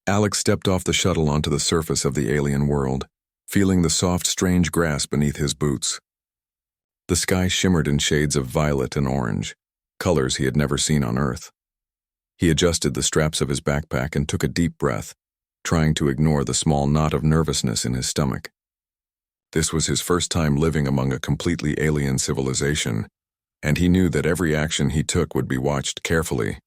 Alex stepped off the shuttle onto the surface of the alien world, feeling the soft, strange grass beneath his boots. The sky shimmered in shades of violet and orange, colors he had never seen on Earth. He adjusted the straps of his backpack and took a deep breath, trying to ignore the small knot of nervousness in his stomach. This was his first time living among a completely alien civilization, and he knew that every action he took would be watched carefully.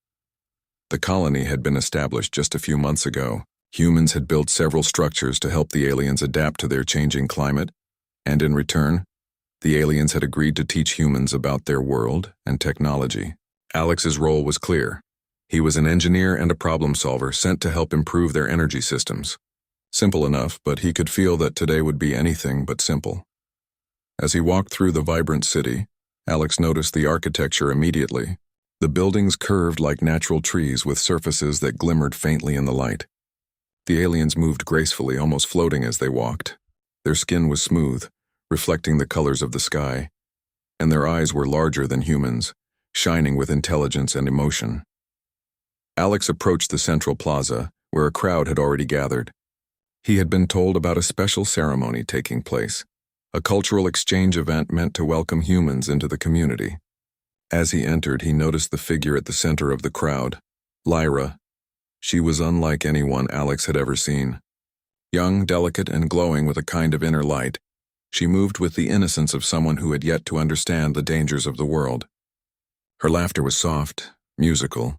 The colony had been established just a few months ago. Humans had built several structures to help the aliens adapt to their changing climate, and in return, the aliens had agreed to teach humans about their world and technology. Alex's role was clear. He was an engineer and a problem solver sent to help improve their energy systems. Simple enough, but he could feel that today would be anything but simple. As he walked through the vibrant city, Alex noticed the architecture immediately. The buildings curved like natural trees with surfaces that glimmered faintly in the light. The aliens moved gracefully, almost floating as they walked. Their skin was smooth, reflecting the colors of the sky, and their eyes were larger than humans, shining with intelligence and emotion. Alex approached the central plaza, where a crowd had already gathered. He had been told about a special ceremony taking place, a cultural exchange event meant to welcome humans into the community. As he entered, he noticed the figure at the center of the crowd, Lyra. She was unlike anyone Alex had ever seen. Young, delicate, and glowing with a kind of inner light, she moved with the innocence of someone who had yet to understand the dangers of the world. Her laughter was soft, musical,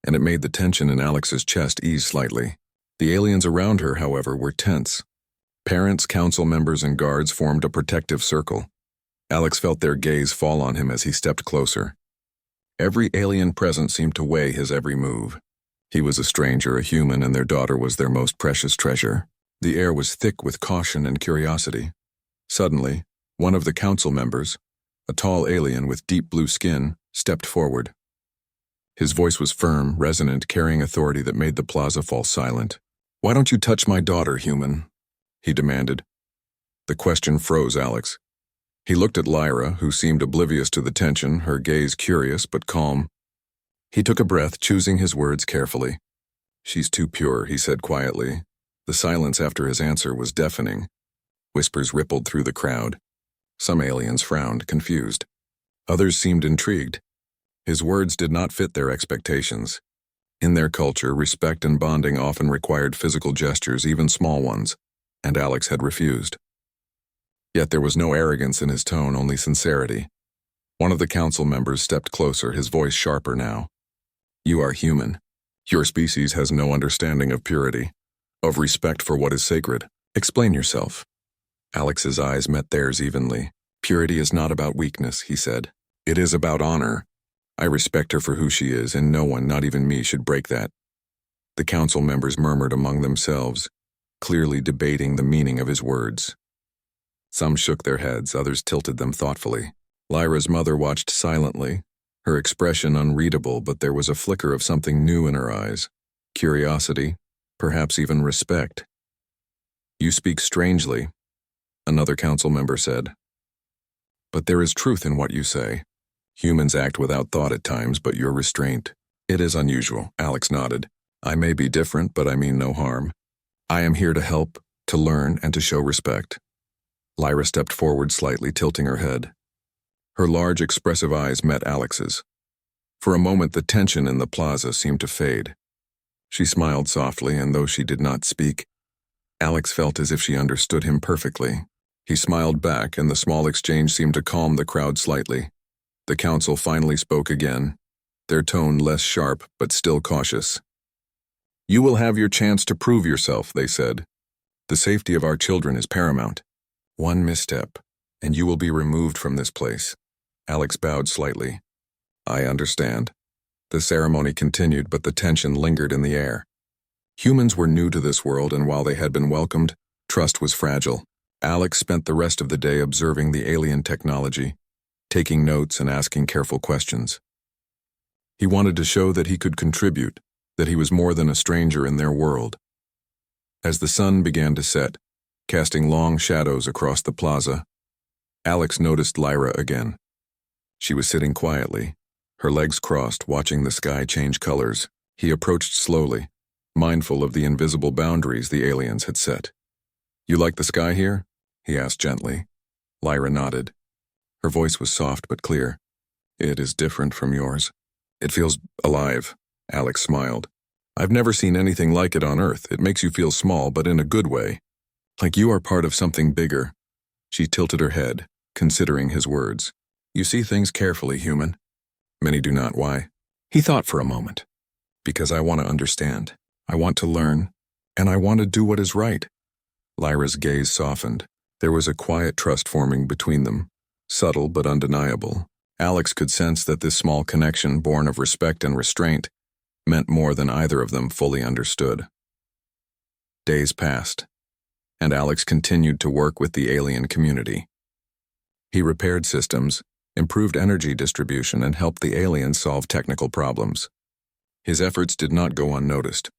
and it made the tension in Alex's chest ease slightly. The aliens around her, however, were tense. Parents, council members, and guards formed a protective circle. Alex felt their gaze fall on him as he stepped closer. Every alien present seemed to weigh his every move. He was a stranger, a human, and their daughter was their most precious treasure. The air was thick with caution and curiosity. Suddenly, one of the council members, a tall alien with deep blue skin, stepped forward. His voice was firm, resonant, carrying authority that made the plaza fall silent. "Why don't you touch my daughter, human?" he demanded. The question froze Alex. He looked at Lyra, who seemed oblivious to the tension, her gaze curious but calm. He took a breath, choosing his words carefully. "She's too pure," he said quietly. The silence after his answer was deafening. Whispers rippled through the crowd. Some aliens frowned, confused. Others seemed intrigued. His words did not fit their expectations. In their culture, respect and bonding often required physical gestures, even small ones, and Alex had refused. Yet there was no arrogance in his tone, only sincerity. One of the council members stepped closer, his voice sharper now. "You are human. Your species has no understanding of purity, of respect for what is sacred. Explain yourself." Alex's eyes met theirs evenly. "Purity is not about weakness," he said. "It is about honor. I respect her for who she is, and no one, not even me, should break that." The council members murmured among themselves, clearly debating the meaning of his words. Some shook their heads, others tilted them thoughtfully. Lyra's mother watched silently, her expression unreadable, but there was a flicker of something new in her eyes. Curiosity, perhaps even respect. "You speak strangely," another council member said. "But there is truth in what you say. Humans act without thought at times, but your restraint. It is unusual," Alex nodded. "I may be different, but I mean no harm. I am here to help, to learn, and to show respect." Lyra stepped forward slightly, tilting her head. Her large, expressive eyes met Alex's. For a moment, the tension in the plaza seemed to fade. She smiled softly, and though she did not speak, Alex felt as if she understood him perfectly. He smiled back, and the small exchange seemed to calm the crowd slightly. The council finally spoke again, their tone less sharp but still cautious. "You will have your chance to prove yourself," they said. "The safety of our children is paramount. One misstep, and you will be removed from this place." Alex bowed slightly. "I understand." The ceremony continued, but the tension lingered in the air. Humans were new to this world, and while they had been welcomed, trust was fragile. Alex spent the rest of the day observing the alien technology, taking notes and asking careful questions. He wanted to show that he could contribute, that he was more than a stranger in their world. As the sun began to set, casting long shadows across the plaza, Alex noticed Lyra again. She was sitting quietly, her legs crossed, watching the sky change colors. He approached slowly, mindful of the invisible boundaries the aliens had set. "You like the sky here?" he asked gently. Lyra nodded. Her voice was soft but clear. "It is different from yours. It feels alive," Alex smiled. "I've never seen anything like it on Earth. It makes you feel small, but in a good way. Like you are part of something bigger." She tilted her head, considering his words. "You see things carefully, human." "Many do not. Why?" He thought for a moment. "Because I want to understand. I want to learn. And I want to do what is right." Lyra's gaze softened. There was a quiet trust forming between them, subtle but undeniable. Alex could sense that this small connection, born of respect and restraint, meant more than either of them fully understood. Days passed, and Alex continued to work with the alien community. He repaired systems, improved energy distribution, and helped the aliens solve technical problems. His efforts did not go unnoticed.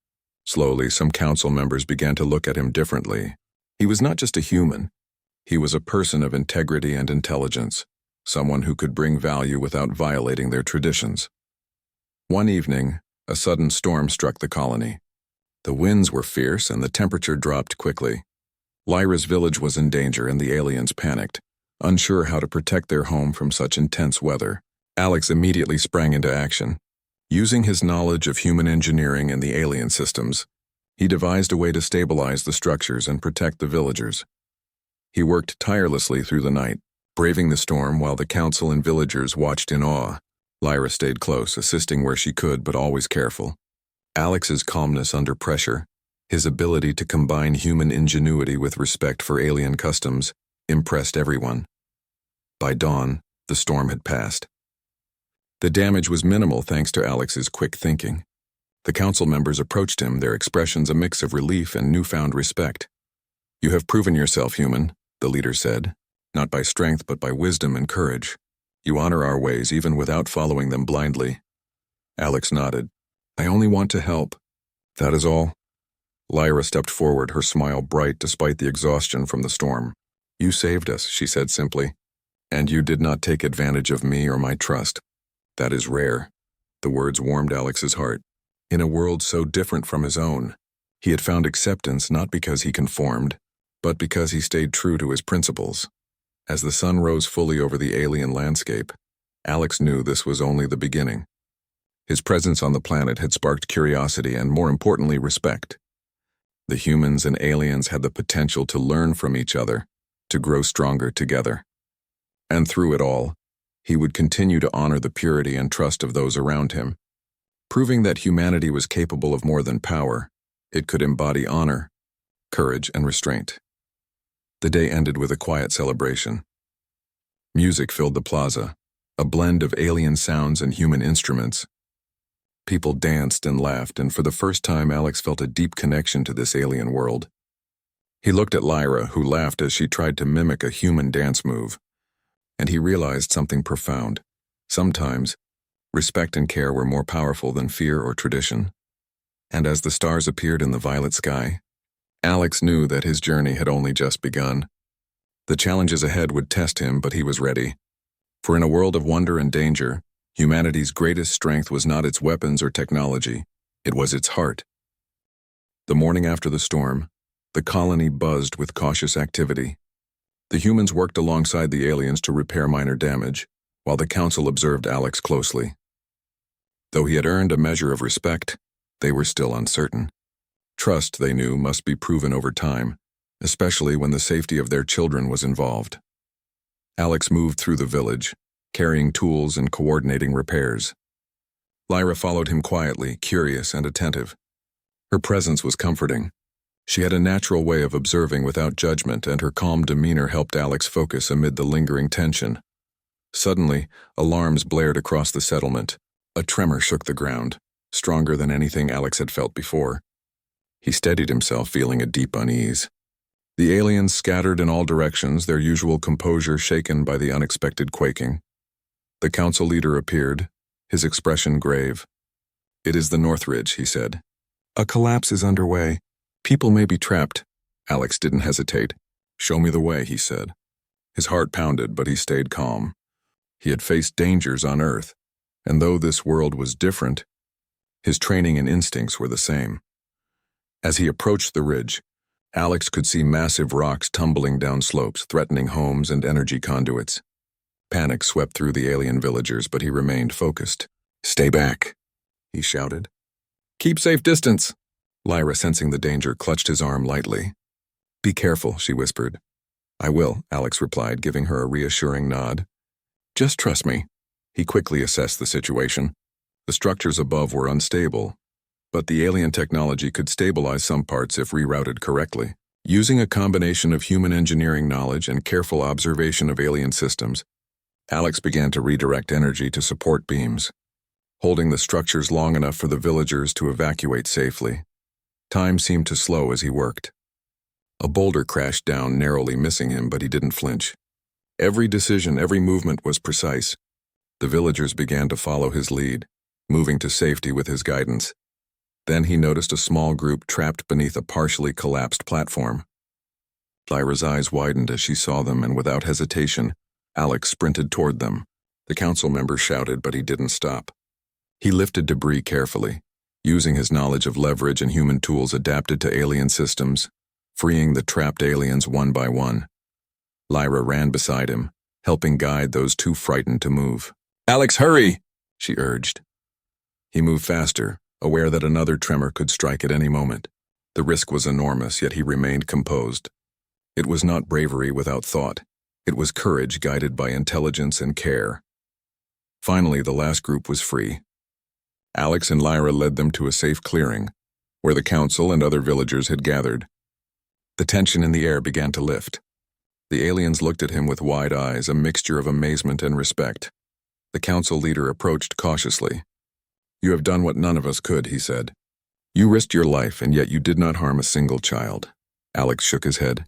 Slowly, some council members began to look at him differently. He was not just a human. He was a person of integrity and intelligence, someone who could bring value without violating their traditions. One evening, a sudden storm struck the colony. The winds were fierce and the temperature dropped quickly. Lyra's village was in danger and the aliens panicked, unsure how to protect their home from such intense weather. Alex immediately sprang into action. Using his knowledge of human engineering and the alien systems, he devised a way to stabilize the structures and protect the villagers. He worked tirelessly through the night, braving the storm while the council and villagers watched in awe. Lyra stayed close, assisting where she could, but always careful. Alex's calmness under pressure, his ability to combine human ingenuity with respect for alien customs, impressed everyone. By dawn, the storm had passed. The damage was minimal thanks to Alex's quick thinking. The council members approached him, their expressions a mix of relief and newfound respect. "You have proven yourself human," the leader said, "not by strength but by wisdom and courage. You honor our ways even without following them blindly." Alex nodded. "I only want to help. That is all." Lyra stepped forward, her smile bright despite the exhaustion from the storm. "You saved us," she said simply. "And you did not take advantage of me or my trust. That is rare." The words warmed Alex's heart. In a world so different from his own, he had found acceptance not because he conformed, but because he stayed true to his principles. As the sun rose fully over the alien landscape, Alex knew this was only the beginning. His presence on the planet had sparked curiosity and, more importantly, respect. The humans and aliens had the potential to learn from each other, to grow stronger together. And through it all, he would continue to honor the purity and trust of those around him, proving that humanity was capable of more than power. It could embody honor, courage, and restraint. The day ended with a quiet celebration. Music filled the plaza, a blend of alien sounds and human instruments. People danced and laughed, and for the first time Alex felt a deep connection to this alien world. He looked at Lyra, who laughed as she tried to mimic a human dance move, and he realized something profound. Sometimes, respect and care were more powerful than fear or tradition. And as the stars appeared in the violet sky, Alex knew that his journey had only just begun. The challenges ahead would test him, but he was ready. For in a world of wonder and danger, humanity's greatest strength was not its weapons or technology, it was its heart. The morning after the storm, the colony buzzed with cautious activity. The humans worked alongside the aliens to repair minor damage, while the council observed Alex closely. Though he had earned a measure of respect, they were still uncertain. Trust, they knew, must be proven over time, especially when the safety of their children was involved. Alex moved through the village, carrying tools and coordinating repairs. Lyra followed him quietly, curious and attentive. Her presence was comforting. She had a natural way of observing without judgment, and her calm demeanor helped Alex focus amid the lingering tension. Suddenly, alarms blared across the settlement. A tremor shook the ground, stronger than anything Alex had felt before. He steadied himself, feeling a deep unease. The aliens scattered in all directions, their usual composure shaken by the unexpected quaking. The council leader appeared, his expression grave. "It is the Northridge," he said. "A collapse is underway. People may be trapped." Alex didn't hesitate. "Show me the way," he said. His heart pounded, but he stayed calm. He had faced dangers on Earth, and though this world was different, his training and instincts were the same. As he approached the ridge, Alex could see massive rocks tumbling down slopes, threatening homes and energy conduits. Panic swept through the alien villagers, but he remained focused. "Stay back," he shouted. "Keep safe distance." Lyra, sensing the danger, clutched his arm lightly. "Be careful," she whispered. "I will," Alex replied, giving her a reassuring nod. "Just trust me." He quickly assessed the situation. The structures above were unstable, but the alien technology could stabilize some parts if rerouted correctly. Using a combination of human engineering knowledge and careful observation of alien systems, Alex began to redirect energy to support beams, holding the structures long enough for the villagers to evacuate safely. Time seemed to slow as he worked. A boulder crashed down, narrowly missing him, but he didn't flinch. Every decision, every movement was precise. The villagers began to follow his lead, moving to safety with his guidance. Then he noticed a small group trapped beneath a partially collapsed platform. Lyra's eyes widened as she saw them, and without hesitation, Alex sprinted toward them. The council member shouted, but he didn't stop. He lifted debris carefully, using his knowledge of leverage and human tools adapted to alien systems, freeing the trapped aliens one by one. Lyra ran beside him, helping guide those too frightened to move. "Alex, hurry!" she urged. He moved faster, aware that another tremor could strike at any moment. The risk was enormous, yet he remained composed. It was not bravery without thought. It was courage guided by intelligence and care. Finally, the last group was free. Alex and Lyra led them to a safe clearing, where the council and other villagers had gathered. The tension in the air began to lift. The aliens looked at him with wide eyes, a mixture of amazement and respect. The council leader approached cautiously. "You have done what none of us could," he said. "You risked your life, and yet you did not harm a single child." Alex shook his head.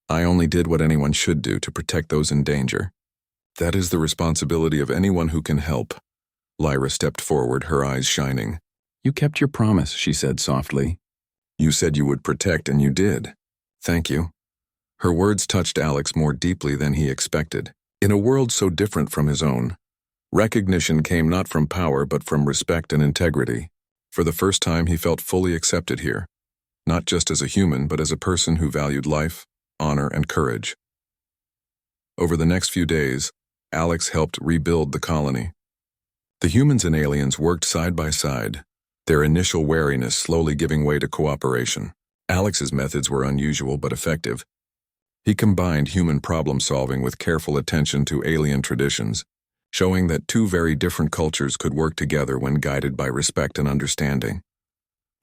"I only did what anyone should do to protect those in danger. That is the responsibility of anyone who can help." Lyra stepped forward, her eyes shining. "You kept your promise," she said softly. "You said you would protect, and you did. Thank you." Her words touched Alex more deeply than he expected. In a world so different from his own, recognition came not from power but from respect and integrity. For the first time, he felt fully accepted here, not just as a human, but as a person who valued life, honor, and courage. Over the next few days, Alex helped rebuild the colony. The humans and aliens worked side by side, their initial wariness slowly giving way to cooperation. Alex's methods were unusual but effective. He combined human problem-solving with careful attention to alien traditions, showing that two very different cultures could work together when guided by respect and understanding.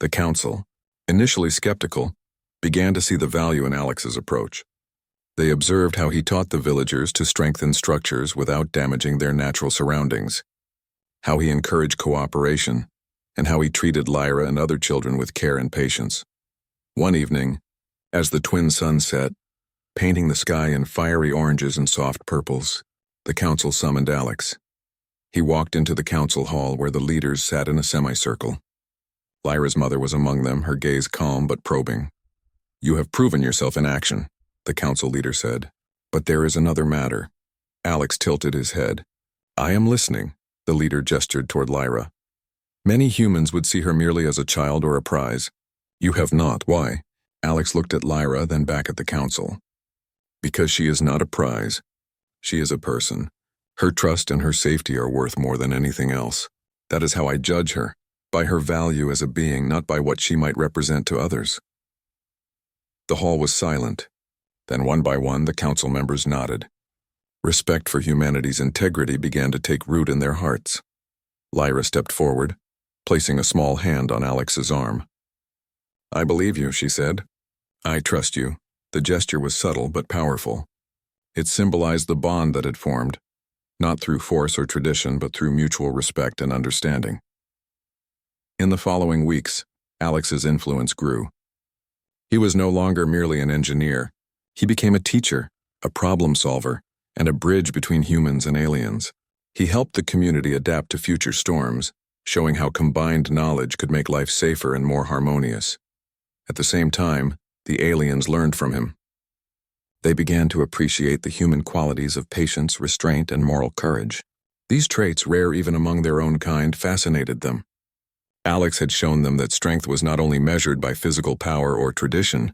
The council, initially skeptical, began to see the value in Alex's approach. They observed how he taught the villagers to strengthen structures without damaging their natural surroundings, how he encouraged cooperation, and how he treated Lyra and other children with care and patience. One evening, as the twin suns set, painting the sky in fiery oranges and soft purples, the council summoned Alex. He walked into the council hall where the leaders sat in a semicircle. Lyra's mother was among them, her gaze calm but probing. "You have proven yourself in action," the council leader said. "But there is another matter." Alex tilted his head. "I am listening," the leader gestured toward Lyra. "Many humans would see her merely as a child or a prize. You have not. Why?" Alex looked at Lyra, then back at the council. "Because she is not a prize. She is a person. Her trust and her safety are worth more than anything else. That is how I judge her, by her value as a being, not by what she might represent to others." The hall was silent. Then one by one, the council members nodded. Respect for humanity's integrity began to take root in their hearts. Lyra stepped forward, placing a small hand on Alex's arm. "I believe you," she said. "I trust you." The gesture was subtle but powerful. It symbolized the bond that had formed, not through force or tradition, but through mutual respect and understanding. In the following weeks, Alex's influence grew. He was no longer merely an engineer. He became a teacher, a problem solver, and a bridge between humans and aliens. He helped the community adapt to future storms, showing how combined knowledge could make life safer and more harmonious. At the same time, the aliens learned from him. They began to appreciate the human qualities of patience, restraint, and moral courage. These traits, rare even among their own kind, fascinated them. Alex had shown them that strength was not only measured by physical power or tradition,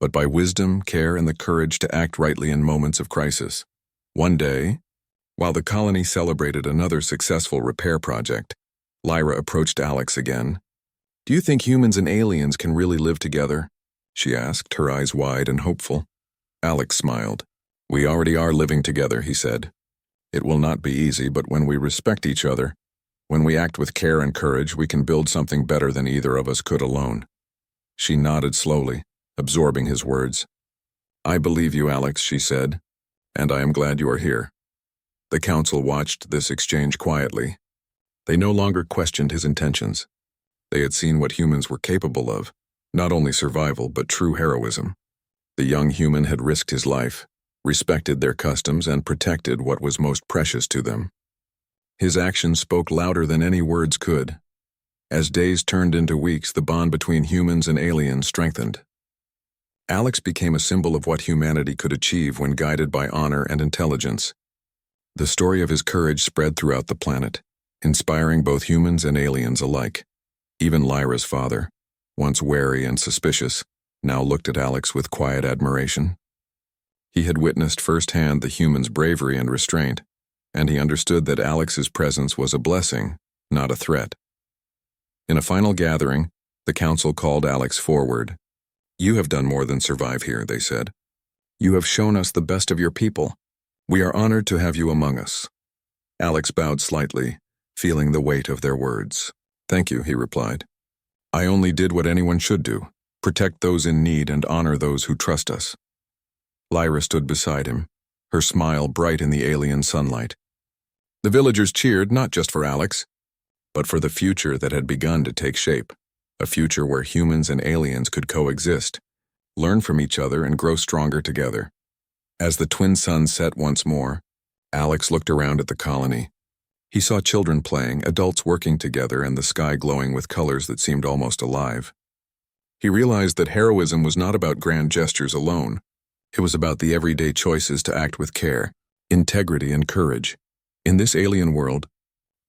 but by wisdom, care, and the courage to act rightly in moments of crisis. One day, while the colony celebrated another successful repair project, Lyra approached Alex again. "Do you think humans and aliens can really live together?" she asked, her eyes wide and hopeful. Alex smiled. "We already are living together," he said. "It will not be easy, but when we respect each other, when we act with care and courage, we can build something better than either of us could alone." She nodded slowly, absorbing his words. "I believe you, Alex," she said, "and I am glad you are here." The council watched this exchange quietly. They no longer questioned his intentions. They had seen what humans were capable of, not only survival but true heroism. The young human had risked his life, respected their customs, and protected what was most precious to them. His actions spoke louder than any words could. As days turned into weeks, the bond between humans and aliens strengthened. Alex became a symbol of what humanity could achieve when guided by honor and intelligence. The story of his courage spread throughout the planet, inspiring both humans and aliens alike. Even Lyra's father, once wary and suspicious, now looked at Alex with quiet admiration. He had witnessed firsthand the human's bravery and restraint, and he understood that Alex's presence was a blessing, not a threat. In a final gathering, the council called Alex forward. "You have done more than survive here," they said. "You have shown us the best of your people. We are honored to have you among us." Alex bowed slightly, feeling the weight of their words. "Thank you," he replied. "I only did what anyone should do, protect those in need and honor those who trust us." Lyra stood beside him, her smile bright in the alien sunlight. The villagers cheered not just for Alex, but for the future that had begun to take shape, a future where humans and aliens could coexist, learn from each other, and grow stronger together. As the twin suns set once more, Alex looked around at the colony. He saw children playing, adults working together, and the sky glowing with colors that seemed almost alive. He realized that heroism was not about grand gestures alone. It was about the everyday choices to act with care, integrity, and courage. In this alien world,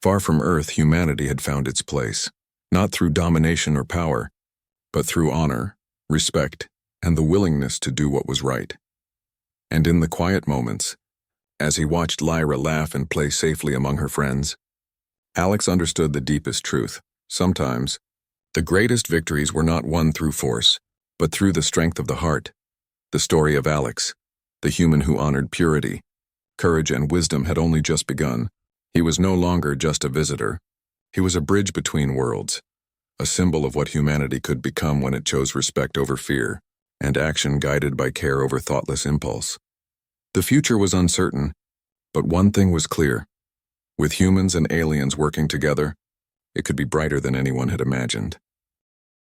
far from Earth, humanity had found its place, not through domination or power, but through honor, respect, and the willingness to do what was right. And in the quiet moments, as he watched Lyra laugh and play safely among her friends, Alex understood the deepest truth. Sometimes, the greatest victories were not won through force, but through the strength of the heart. The story of Alex, the human who honored purity, courage, and wisdom, had only just begun. He was no longer just a visitor. He was a bridge between worlds, a symbol of what humanity could become when it chose respect over fear, and action guided by care over thoughtless impulse. The future was uncertain, but one thing was clear. With humans and aliens working together, it could be brighter than anyone had imagined.